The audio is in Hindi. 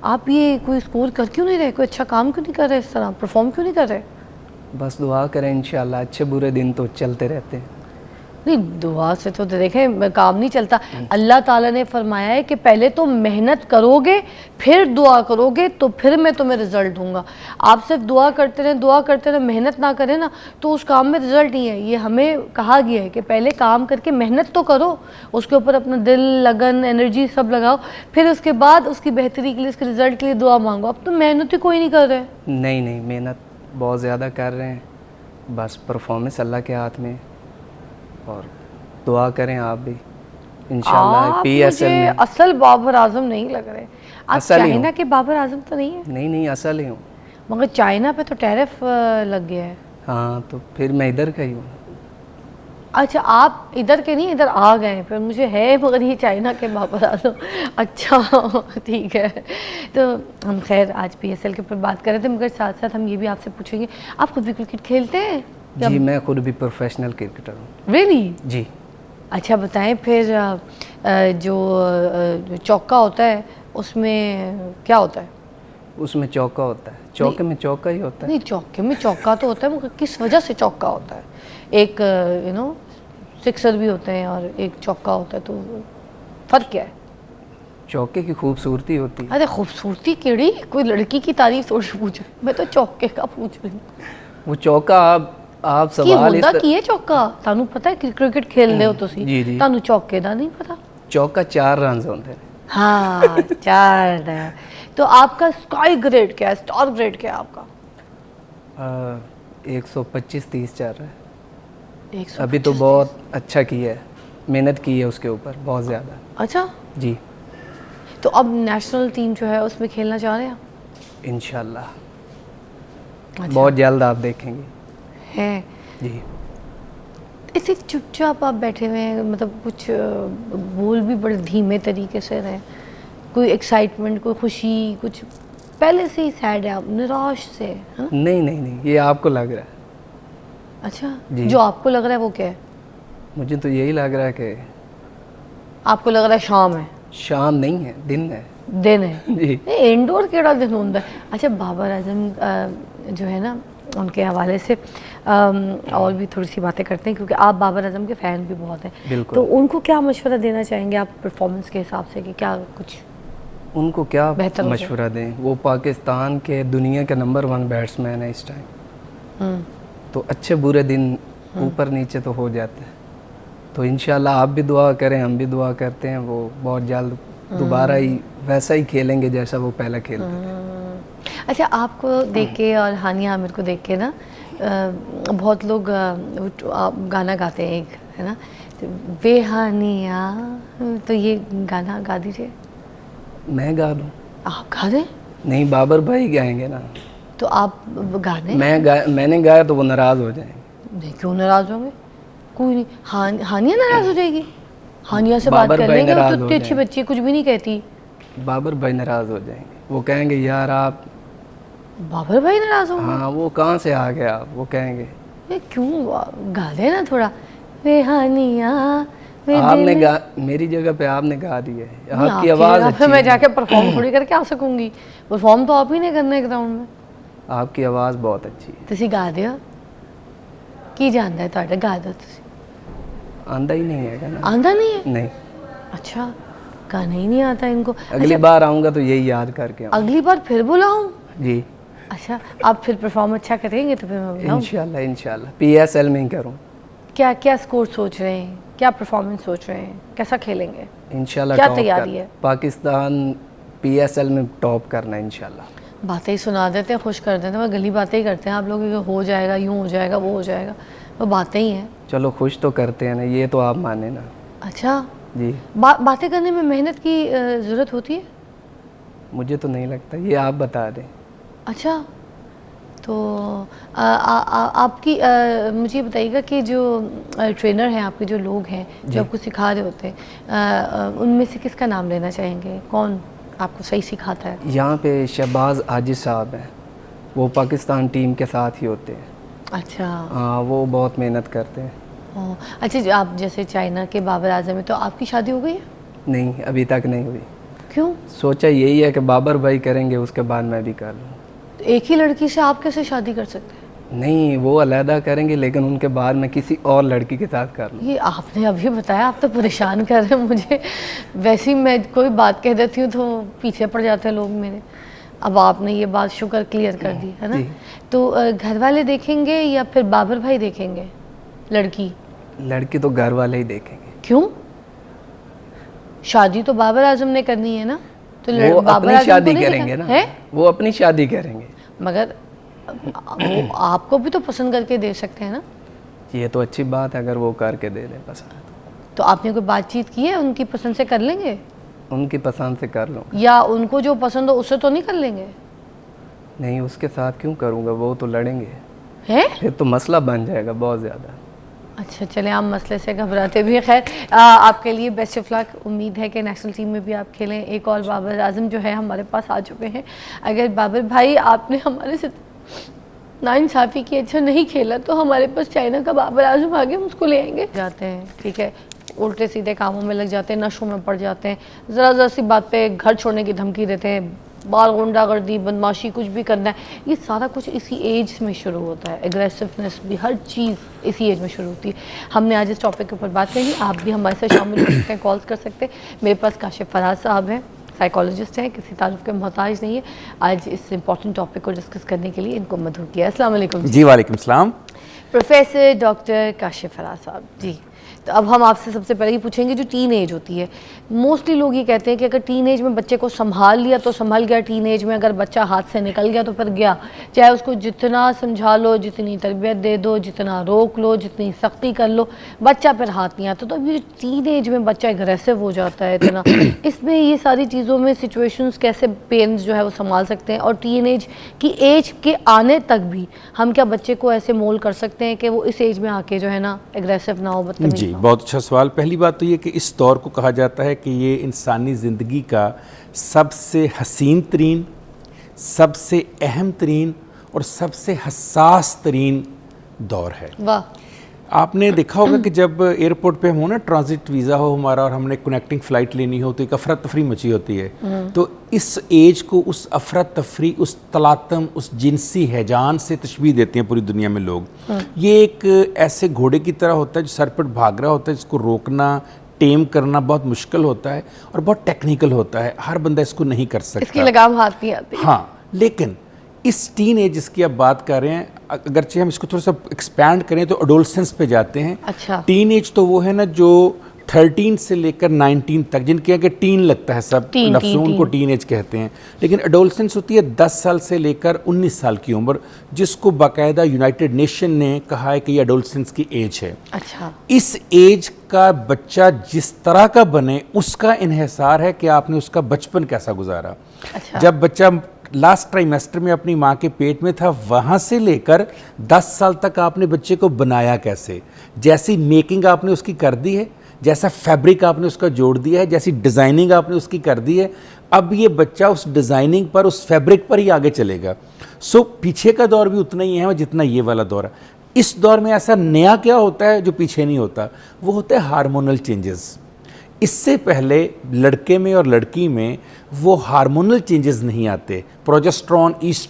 आप ये कोई स्कोर कर क्यों नहीं रहे, कोई अच्छा काम क्यों नहीं कर रहे, इस तरह परफॉर्म क्यों नहीं कर रहे? बस दुआ करें इंशाल्लाह, अच्छे बुरे दिन तो चलते रहते हैं। नहीं, दुआ से तो देखें काम नहीं चलता। अल्लाह ताला ने फरमाया है कि पहले तो मेहनत करोगे फिर दुआ करोगे तो फिर मैं तुम्हें रिजल्ट दूंगा। आप सिर्फ दुआ करते रहें, मेहनत ना करें ना तो उस काम में रिजल्ट नहीं है। ये हमें कहा गया है कि पहले काम करके मेहनत तो करो, उसके ऊपर अपना दिल, लगन, एनर्जी सब लगाओ, फिर उसके बाद उसकी बेहतरी के लिए, उसके रिजल्ट के लिए दुआ मांगो। अब तो मेहनत ही कोई नहीं कर रहे। नहीं नहीं, मेहनत बहुत ज़्यादा कर रहे हैं, बस परफॉर्मेंस अल्लाह के हाथ में। और दुआ करें आप भी इंशाल्लाह आप PSL मुझे में। असल बाबर आजम नहीं लग रहे। आप असल ही चाइना हूँ। के बाबर आजम तो नहीं है? नहीं नहीं, असल ही हूँ। मगर चाइना पे तो टैरिफ लग गया है। हाँ, तो फिर मैं इधर का ही हूँ। अच्छा, आप इधर के नहीं, इधर आ गए फिर। मुझे है मगर ये चाइना के बाबर आजम। अच्छा ठीक है। तो हम खैर आज PSL के ऊपर बात कर रहे थे, मगर साथ साथ हम ये भी आपसे पूछेंगे, आप खुद भी क्रिकेट खेलते हैं? जी, मैं खुद भी प्रोफेशनल क्रिकेटर हूँ। रियली? जी। अच्छा बताएं फिर, जो चौका होता है उसमें क्या होता है? उसमें चौका होता है, चौके में चौका ही होता है। नहीं, चौके में चौका तो होता है, मगर किस वजह से चौका होता है? एक सिक्सर भी होते हैं और एक चौका होता है, तो फर्क क्या है? चौके की खूबसूरती होती है। अरे खूबसूरती केड़ी, कोई लड़की की तारीफ थोड़ी पूछ रही, मैं तो चौके का पूछ रही हूँ। वो चौका, आप की सवाल होंदा की है चौका? तानू पता है क्रिकेट खेलते हो तुसी? जी जी। तानू चौके दा नहीं पता? चौका 4 रन होते हैं। हाँ 4 है। तो आपका स्काई ग्रेड क्या है, स्टार ग्रेड क्या है आपका? 125-30 चल रहा है। 125। अभी तो बहुत अच्छा किया है, मेहनत की है उसके ऊपर बहुत ज़्यादा। अच्छा, जी तो अब नेशनल टीम जो है उसमें खेलना चाह रहे हैं आप? इंशाल्लाह। अच्छा। बहुत जल्द आप देखेंगे। है। जी। ऐसे चुपचाप आप बैठे हुए हैं, मतलब कुछ बोल भी बड़े धीमे तरीके से रहे, कोई एक्साइटमेंट, कोई खुशी, कुछ पहले से ही सैड है आप, निराश से, है ना? नहीं नहीं नहीं, ये आपको लग रहा है। अच्छा, जी। जो आपको लग रहा है वो क्या है? मुझे तो यही लग रहा है कि आपको लग रहा है शाम है? शाम नहीं है, दिन है। दिन है? जी। इंडोर केड़ा दिन होता है? अच्छा, बाबर आजम जो है ना, उनके हवाले से और भी थोड़ी सी बातें करते हैं, क्योंकि आप बाबर आजम के फ़ैन भी बहुत हैं। बिल्कुल। तो उनको क्या मशवरा देना चाहेंगे आप परफॉर्मेंस के हिसाब से, कि क्या कुछ उनको क्या बेहतर हो जाए? मशवरा दें? वो पाकिस्तान के दुनिया के नंबर 1 बैट्समैन है इस टाइम। तो अच्छे बुरे दिन ऊपर नीचे तो हो जाते हैं। तो इंशाल्लाह आप भी दुआ करें, हम भी दुआ करते हैं, वो बहुत जल्द दोबारा ही वैसा ही खेलेंगे जैसा वो पहले खेलते थे। अच्छा, आपको देख के और हानिया आमिर को देख के ना बहुत लोग आप गाना गाते हैं एक, है ना, तो वे हानिया, तो ये गाना गा दीजिए। मैं गा दूँ? आप गा दें? नहीं, बाबर भाई गाएंगे ना। तो आप गाने? मैंने गाया तो वो नाराज़ हो जाएंगे। नहीं, क्यों नाराज़ होंगे? कोई नहीं, हानिया नाराज़ हो जाएगी? हानिया से बात बाबर कर भाई लेंगे, वो नाराज़ तो हो इतनी अच्छी जाएंगे। बच्ची है, कुछ भी नहीं कहती। बाबर भाई नाराज़ हो जाएंगे, वो कहेंगे यार आप। बाबर भाई नाराज़ होंगे? हाँ, वो कहाँ से आ गए आप, वो कहेंगे। ये क्यों, गा दे ना थोड़ा, वे हानिया वे आपने दिल। मेरी जगह पे आपने गा दिया है, नहीं, आपकी आवाज़ यहाँ पे अच्छी मैं है। जाके परफॉर्म थोड़ी करके आ सकूंगी। परफॉर्म तो आप ही नहीं करना है ग्राउंड में। आपकी आवाज़ बहुत अच्छी है। ਤੁਸੀਂ ਗਾ ਦਿਓ, ਕੀ ਜਾਂਦਾ ਹੈ ਤੁਹਾਡਾ, ਗਾ ਦਿਓ ਤੁਸੀਂ। आंदा ही नहीं है ना। आंदा नहीं है? नहीं। अच्छा, गाना ही नहीं आता इनको। अगली बार आऊँगा तो यही याद करके आऊँगा। अगली बार फिर बुलाऊं? जी अच्छा, आप फिर परफॉर्म अच्छा करेंगे तो फिर मैं बुलाऊं। इंशाल्लाह इंशाल्लाह PSL में ही करूँ। क्या क्या स्कोर सोच रहे हैं, क्या परफॉर्मेंस सोच रहे हैं, कैसा खेलेंगे, इंशाल्लाह क्या टॉप तैयारी है? पाकिस्तान PSL में टॉप करना है इंशाल्लाह। बातें ही सुना देते हैं, खुश कर देते हैं, गली बातें ही करते हैं आप लोग, कि हो जाएगा, यूँ हो जाएगा, वो हो जाएगा, वो बातें ही हैं। चलो खुश तो करते हैं ना, ये तो आप माने ना। अच्छा, जी। बातें करने में मेहनत की ज़रूरत होती है? मुझे तो नहीं लगता, ये आप बता दें। अच्छा, तो आपकी मुझे ये बताइएगा कि जो ट्रेनर हैं आपके, जो लोग हैं जो आपको सिखा रहे होते हैं, उनमें से किसका नाम लेना चाहेंगे, कौन आपको सही सिखाता है? यहाँ पे शहबाज आजिज साहब हैं, वो पाकिस्तान टीम के साथ ही होते हैं। अच्छा। हाँ, वो बहुत मेहनत करते हैं। अच्छा, आप जैसे चाइना के बाबर आजम है, तो आपकी शादी हो गई है? नहीं, अभी तक नहीं हुई। क्यों? सोचा यही है कि बाबर भाई करेंगे, उसके बाद मैं भी कर लूँ। एक ही लड़की से आप कैसे शादी कर सकते हैं? नहीं, वो अलहदा करेंगे, लेकिन उनके बाद मैं किसी और लड़की के साथ कर लूँ। ये आपने अभी बताया, आप तो परेशान कर रहे हैं मुझे। वैसे ही मैं कोई बात कह देती हूँ तो पीछे पड़ जाते हैं लोग मेरे। अब आपने ये बात शुक्र क्लियर कर दी है ना। जी। तो घर वाले देखेंगे या फिर बाबर भाई देखेंगे लड़की? लड़की तो घर वाले ही देखेंगे। क्यों? शादी तो बाबर आजम ने करनी है ना, तो वो बाबर अपनी आजम को शादी नहीं करेंगे देखा- ना, है? वो अपनी शादी करेंगे। मगर वो आपको भी तो पसंद करके दे सकते हैं ना। ये तो अच्छी बात है अगर वो करके दे दें पसंद। तो आपने कोई बातचीत की है? उनकी पसंद से कर लेंगे उनकी पसंद से कर लूँ। या उनको जो पसंद हो उससे तो नहीं कर लेंगे? नहीं, उसके साथ क्यों करूँगा, वो तो लड़ेंगे, हैं? फिर तो मसला बन जाएगा बहुत ज़्यादा। अच्छा चले, आप मसले से घबराते भी हैं। खैर आपके लिए बेस्ट ऑफ लक। उम्मीद है कि नेशनल टीम में भी आप खेलें। एक और बाबर आजम जो है हमारे पास आ चुके हैं। अगर बाबर भाई आपने हमारे से नाइंसाफ़ी की, अच्छा नहीं खेला, तो हमारे पास चाइना का बाबर आजम आ गया, हम उसको ले आएंगे। जाते हैं, ठीक है, उल्टे सीधे कामों में लग जाते हैं, नशों में पड़ जाते हैं, ज़रा सी बात पे घर छोड़ने की धमकी देते हैं, बाल गुंडागर्दी, बदमाशी, कुछ भी करना है। ये सारा कुछ इसी एज में शुरू होता है। एग्रेसिवनेस भी, हर चीज़ इसी एज में शुरू होती है। हमने आज इस टॉपिक के ऊपर बात करी। आप भी हमारे साथ शामिल हो सकते हैं, कॉल्स कर सकते हैं। मेरे पास काशिफ फराज साहब हैं, साइकोलॉजिस्ट हैं, किसी तारुफ के मोहताज नहीं है। आज इस इंपॉर्टेंट टॉपिक को डिस्कस करने के लिए इनको मधु किया। अस्सलाम वालेकुम जी। वालेकुम सलाम। प्रोफेसर डॉक्टर काशिफ फराज साहब जी। तो अब हम आपसे सबसे पहले ये पूछेंगे, जो टीन एज होती है, मोस्टली लोग ये कहते हैं कि अगर टीन एज में बच्चे को संभाल लिया तो संभल गया। टीन एज में अगर बच्चा हाथ से निकल गया तो फिर गया। चाहे उसको जितना समझा लो, जितनी तरबियत दे दो, जितना रोक लो, जितनी सख्ती कर लो, बच्चा फिर हाथ नहीं आता। तो अभी टीन एज में बच्चा एग्रेसिव हो जाता है इतना, इसमें ये सारी चीज़ों में सिचुएशंस कैसे पेरेंट्स जो है वो संभाल सकते हैं? और टीन एज की एज के आने तक भी हम क्या बच्चे को ऐसे मोल्ड कर सकते हैं कि वो इस एज में आके जो है ना एग्रेसिव ना हो, बदतमीज जी, ना हो? बहुत अच्छा सवाल। पहली बात तो ये कि इस दौर को कहा जाता है कि ये इंसानी ज़िंदगी का सबसे हसीन तरीन, सबसे अहम तरीन और सबसे हसास तरीन दौर है। वाह। आपने देखा होगा कि जब एयरपोर्ट पे हम हो ना, ट्रांजिट वीज़ा हो हमारा और हमने कनेक्टिंग फ़्लाइट लेनी हो, तो एक अफरा तफरी मची होती है। तो इस एज को उस अफरा तफरी, उस तलातम, उस जिनसी हैजान से तशबीह देते हैं पूरी दुनिया में लोग। ये एक ऐसे घोड़े की तरह होता है जो सर पर भाग रहा होता है, जिसको रोकना, टेम करना बहुत मुश्किल होता है और बहुत टेक्निकल होता है। हर बंदा इसको नहीं कर सकता, इसकी लगाम हाथ नहीं आती। हाँ, लेकिन इस टीन एज जिसकी आप बात कर रहे हैं, अगरचे हम इसको थोड़ा सा एक्सपैंड करें तो एडोलसेंस पे जाते हैं। अच्छा। टीन एज तो वो है ना जो 13 से लेकर 19 तक, जिनके आगे टीन लगता है, सब लफ्ज़ों उनको टीन एज कहते हैं। लेकिन एडोलसेंस होती है 10 साल से लेकर 19 साल की उम्र, जिसको बाकायदा यूनाइटेड नेशन ने कहा है कि ये एडोलसेंस की एज है। अच्छा। इस एज का बच्चा जिस तरह का बने, उसका इन्हिसार है कि आपने उसका बचपन कैसा गुजारा। अच्छा। जब बच्चा लास्ट ट्राइमेस्टर में अपनी माँ के पेट में था, वहाँ से लेकर 10 साल तक आपने बच्चे को बनाया कैसे, जैसी मेकिंग आपने उसकी कर दी है, जैसा फैब्रिक आपने उसका जोड़ दिया है, जैसी डिज़ाइनिंग आपने उसकी कर दी है, अब ये बच्चा उस डिज़ाइनिंग पर, उस फैब्रिक पर ही आगे चलेगा। सो पीछे का दौर भी उतना ही है जितना ये वाला दौर है। इस दौर में ऐसा नया क्या होता है जो पीछे नहीं होता, वो होते हैं हार्मोनल चेंजेस। इससे पहले लड़के में और लड़की में वो हार्मोनल चेंजेस नहीं आते। Progesterone, oestrogen